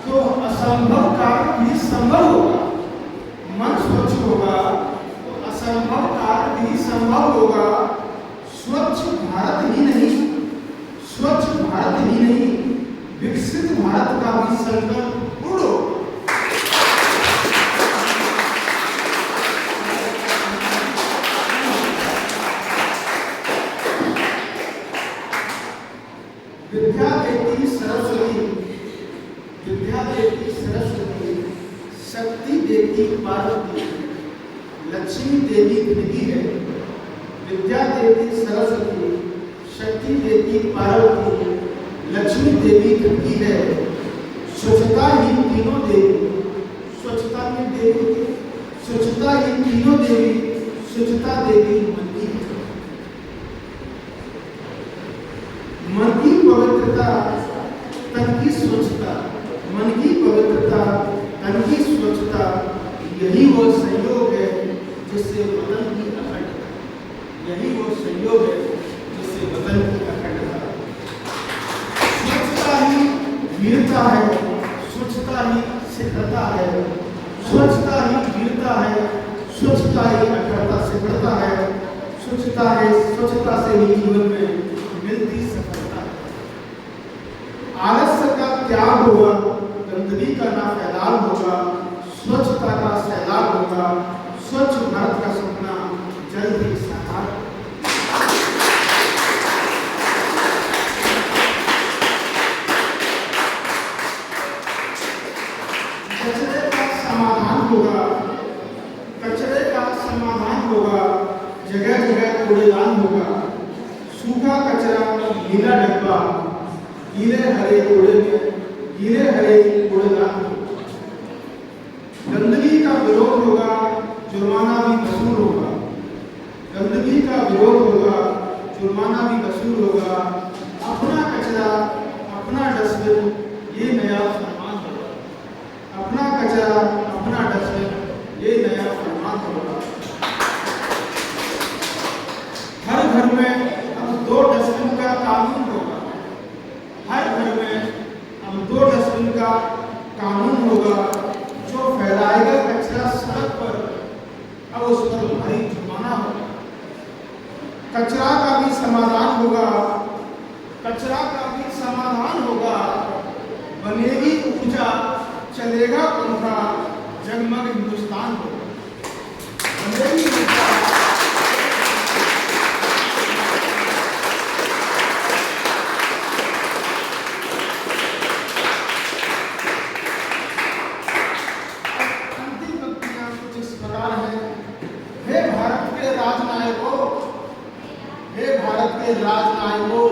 तो असंभव कार्य भी संभव होगा। मन स्वच्छ होगा तो असंभव कार्य भी संभव होगा। स्वच्छ भारत ही नहीं, विकसित भारत का भी संकल्प पूर्ण होगा। विद्या देती सरस्वती, शक्ति देती पार्वती, लक्ष्मी देवी खिड़की है। विद्या देती सरस्वती, शक्ति देती पार्वती, लक्ष्मी देवी खिड़की है। स्वच्छता ही तीनों देवी, स्वच्छता ही तीनों देवी, स्वच्छता देवी मन की पवित्रता, तन की स्वच्छता, मन की पवित्रता, तन की स्वच्छता, यही वो संयोग है जिससे वतन की अखंडता, यही वो संयोग है जिससे वतन की अखंडता। स्वच्छता ही वीरता है, स्वच्छता ही सिद्धता है, स्वच्छता ही वीरता है, स्वच्छता ही अखंडता सिद्धता है, स्वच्छता है, स्वच्छता से ही जीवन में मिलती सफलता। आलस्य का त्याग होगा, गंदगी का ना फैलाव होगा, स्वच्छता का सैलाब होगा, स्वच्छ भारत का सपना जल्द ही साकार। कचरे का समाधान होगा, कचरे का समाधान होगा, जगह जगह कूड़ेदान होगा। सूखा कचरा नीला डब्बा, गीले हरे कूड़ेदान। गंदगी का विरोध होगा, जुर्माना भी वसूल होगा, गंदगी का विरोध होगा, जुर्माना भी वसूल होगा। अपना कचरा अपना डस्टबिन, ये नया फरमान होगा, अपना कचरा अपना डस्टबिन, ये नया फरमान होगा। हर घर में 2 डस्टबिन का कानून होगा, हर घर में अब 2 डस्टबिन का कानून होगा। जो फैलाएगा कचरा सड़क पर, अब उस पर भारी जुर्माना होगा। कचरा का भी समाधान होगा, कचरा का भी समाधान होगा। बनेगी ऊर्जा, चलेगा पंखा, जगमग हिंदुस्तान होगा। बनेगी ऊर्जा, राजनायकों,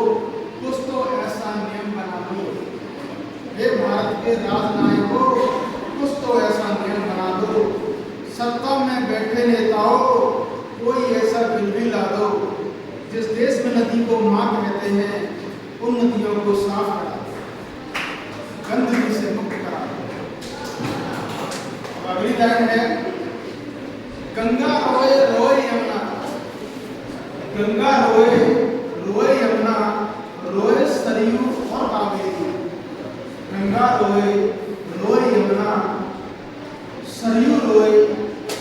कुछ तो ऐसा नियम बना दो। हे भारत के राजनायकों, कुछ तो ऐसा नियम बना दो। सत्ता में बैठे नेताओं, कोई ऐसा बिल भी ला दो। जिस देश में नदी को मां कहते हैं, उन नदियों को साफ करा दो, गंदगी से मुक्त करा दो। अगली लाइन है, गंगा रोए रोए यमुना, गंगा रोए रोए यमुना, रोए सरयू और कावेरी। गंगा रोए रोए यमुना, सरयू रोए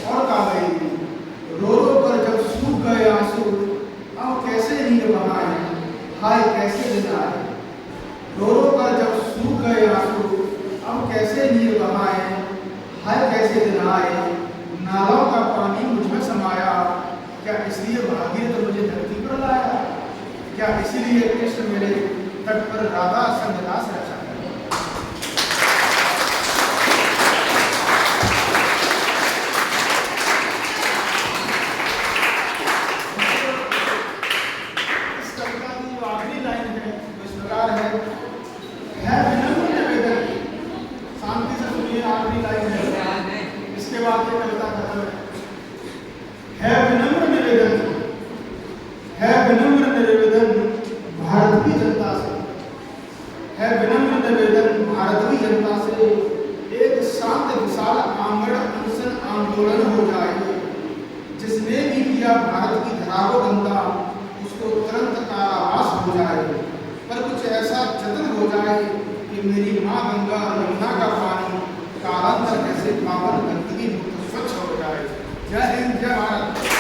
और कावेरी। रो रो कर जब सूख गए आंसू, अब कैसे नींद बहाए, हाय कैसे दिन आए। रो रो कर जब सूख गए आंसू, अब कैसे नींद बहाए, हाय कैसे दिन आए। नालों का पानी मुझमें समाया, क्या इसलिए भागीरथ तो मुझे धरती पर लाया। क्या इसीलिए कृष्ण मेरे तट पर राधा संगदास रचा है। इस कविता की जो आखिरी लाइन है वो इस प्रकार है विनम्र निवेदन। शांति से सुनिए, आखिरी लाइन है, इसके बाद ये कविता खत्म है। विनम्र निवेदन, है विनम्र निवेदन भारत की जनता से, है विनम्र निवेदन भारत की जनता से। एक शांत विशाल आंगण अनशन आंदोलन हो जाए। जिसने भी किया भारत की धरा को गंदा, उसको तुरंत कारावास हो जाए। पर कुछ ऐसा जतन हो जाए कि मेरी माँ गंगा यमुना का पावन गंदगी मुक्त स्वच्छ हो जाए। जय हिंद, जय भारत।